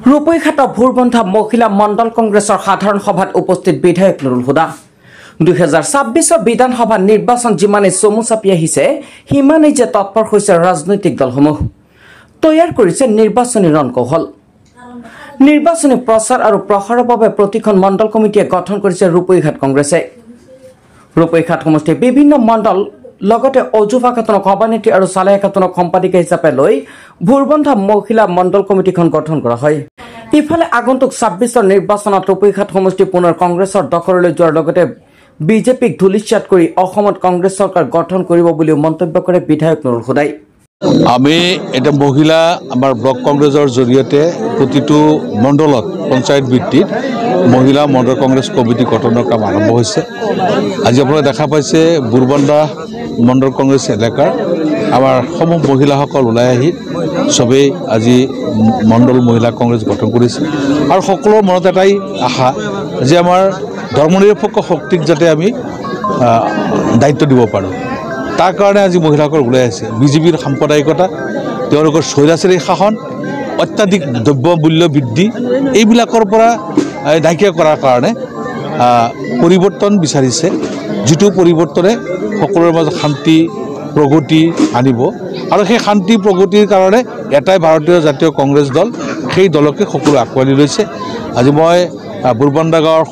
রূপৈঘাট ভোরবন্ধা মহিলা মণ্ডল কংগ্রেসের সাধারণ সভাত উপস্থিত বিধায়ক নুরুল হুদা 2026 বিধানসভা নির্বাচন যিমানে চমু চাপি আহিছে সিমানেই যে তৎপৰ হৈছে ৰাজনৈতিক দলসমূহ তৈয়াৰ কৰিছে নিৰ্বাচনী ৰণকৌশল নিৰ্বাচনী প্ৰচাৰ আৰু প্ৰসাৰৰ বাবে প্ৰতিখন মণ্ডল কমিটিয়ে গঠন কৰিছে ৰূপৈঘাট কংগ্ৰেছে ৰূপৈঘাট সমষ্টিৰ বিভিন্ন মণ্ডল লগতে অজুফা খাতুনক সভানেত্ৰী আৰু চালেহ খাতুনক সম্পাদিকা হিচাপে লৈ ভোৰবন্ধা মহিলা মণ্ডল কমিটিখন গঠন কৰা হয় ইফালে আগন্তুক 26 নিৰ্বাচনত ৰূপৈঘাট সমষ্টি পুনৰ কংগ্ৰেছৰ দখললৈ যোৱাৰ লগতে বিজেপিক ধুলিচ্ছাত কৰি অসমত কংগ্ৰেছ চৰকাৰ গঠন কৰিব বুলি মন্তব্য কৰে বিধায়ক নুৰুল হুদাই আমি এটা মহিলা আমাৰ ব্লক কংগ্ৰেছৰ জৰিয়তে প্ৰতিটো মণ্ডলত পঞ্চায়ত ভিত্তিত মহিলা মণ্ডল কংগ্ৰেছ কমিটি গঠনৰ কাম আৰম্ভ হৈছে আজি আপোনালোকে দেখা পাইছে বুৰবন্ধা মণ্ডল কংগ্ৰেছ এলেকাৰ আমাৰ সমূহ মহিলাসকল ওলাই আহি সবেই আজি মণ্ডল মহিলা কংগ্ৰেছ গঠন কৰিছে আৰু সকলোৰ মনত এটাই আশা যে আমাৰ ধৰ্মনিৰপেক্ষ শক্তিক যাতে আমি দায়িত্ব দিব পাৰোঁ তাৰ কাৰণে আজি মহিলাসকল ওলাই আছে বিজেপিৰ সাম্প্ৰদায়িকতা তেওঁলোকৰ স্বৈৰাচাৰী শাসন অত্যাধিক দ্ৰব্য মূল্য বৃদ্ধি এইবিলাকৰ পৰা নাইকিয়া কৰাৰ কাৰণে পৰিৱৰ্তন বিচাৰিছে যিটো পৰিৱৰ্তনে সকলোৰে মাজত শান্তি প্ৰগতি আনিব আৰু সেই শান্তি প্ৰগতিৰ কাৰণে এটাই ভাৰতীয় জাতীয় কংগ্ৰেছ দল সেই দলকে সকলো আঁকোৱালি লৈছে আজি মই বুৰবন্ধা গাঁৱৰ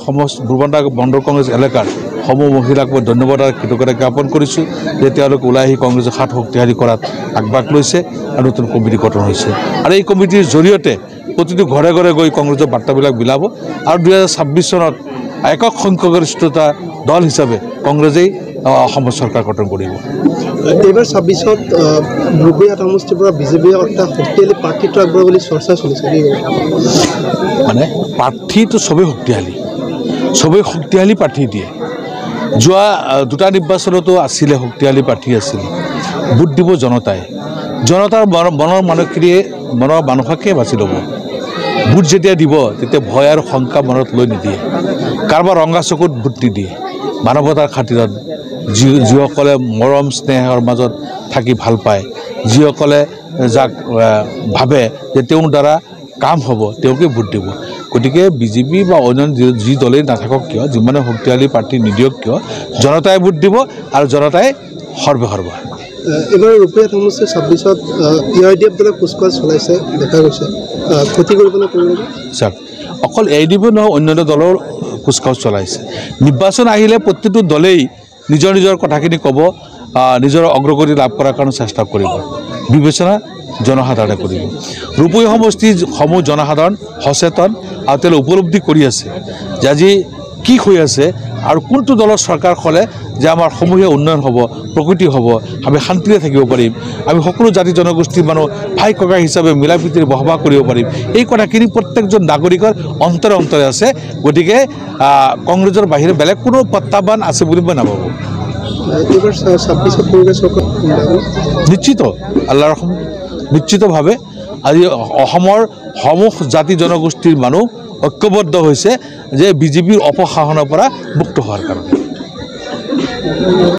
বুৰবন্ধা মণ্ডল কংগ্ৰেছ এলেকাৰ সমূহ মহিলাক মই ধন্যবাদ আৰু কৃতজ্ঞতা জ্ঞাপন কৰিছোঁ যে তেওঁলোকে ওলাই আহি কংগ্ৰেছৰ হাত শক্তিশালী কৰাত আগভাগ লৈছে আৰু নতুন কমিটি গঠন হৈছে আৰু এই কমিটিৰ জৰিয়তে প্ৰতিটো ঘৰে ঘৰে গৈ কংগ্ৰেছৰ বাৰ্তাবিলাক বিলাব আৰু 2026 চনত একক সংখ্যাগৰিষ্ঠতা দল হিচাপে কংগ্ৰেছেই অসমৰ চৰকাৰ গঠন কৰিব এইবাৰ 26ত ৰূপৈঘাট সমষ্টিৰ পৰা বিজেপিয়ে এটা শক্তিশালী প্ৰাৰ্থীত্ব আগবঢ়াব বুলি চৰ্চা চলিছে মানে প্ৰাৰ্থীটো চবেই শক্তিশালী প্ৰাৰ্থী দিয়ে যোৱা দুটা নিৰ্বাচনতো আছিলে শক্তিশালী প্ৰাৰ্থী আছিল ভোট দিব জনতাৰ মনৰ মানুহকে বাছি ল'ব ভোট যেতিয়া দিব তেতিয়া ভয় আৰু শংকা মনত লৈ নিদিয়ে কাৰোবাৰ ৰঙা চকুত ভোট নিদিয়ে মানৱতাৰ খাতিৰত যিসকলে মৰম স্নেহৰ মাজত থাকি ভাল পায় যিসকলে যাক ভাবে যে তেওঁৰ দ্বাৰা কাম হ'ব তেওঁকে ভোট দিব গতিকে বিজেপি বা অন্য যি দলেই নাথাকক কিয় যিমানে শক্তিশালী প্ৰাৰ্থী নিদিয়ক কিয় জনতাই ভোট দিব আৰু জনতাই সৰ্বে এইবাৰ ৰূপৈঘাট সমষ্টিৰ 26ত ইআইডিএফ দলে কুচকাৱাজ চলাইছে দেখা গৈছে ক্ষতি কৰিবলৈ চাওক অকল ইআইডিএফ নহয় অন্যান্য দলৰ কুচকাৱাজ চলাইছে নিৰ্বাচন আহিলে প্ৰতিটো দলেই নিজৰ নিজৰ কথাখিনি ক'ব নিজৰ অগ্ৰগতি লাভ কৰাৰ কাৰণে চেষ্টা কৰিব বিবেচনা জনসাধাৰণে কৰিব ৰূপৈ সমষ্টিৰ সমূহ জনসাধাৰণ সচেতন আৰু তেওঁলোকে উপলব্ধি কৰি আছে যে আজি কি হৈ আছে আৰু কোনটো দলৰ চৰকাৰ হ'লে যে আমাৰ সমূহীয়া উন্নয়ন হ'ব প্ৰগতি হ'ব আমি শান্তিৰে থাকিব পাৰিম আমি সকলো জাতি জনগোষ্ঠীৰ মানুহ ভাই ককাই হিচাপে মিলা প্ৰীতিৰে বসবাস কৰিব পাৰিম এই কথাখিনি প্ৰত্যেকজন নাগৰিকৰ অন্তৰে আছে গতিকে কংগ্ৰেছৰ বাহিৰে বেলেগ কোনো প্ৰত্যাহ্বান আছে বুলি মই নাভাবোঁ নিশ্চিত আল্লাহৰ ৰহম নিশ্চিতভাৱে আজি অসমৰ সমূহ জাতি জনগোষ্ঠীৰ মানুহ ঐক্যবদ্ধ হৈছে যে বিজেপিৰ অপশাসনৰ পৰা মুক্ত হোৱাৰ কাৰণে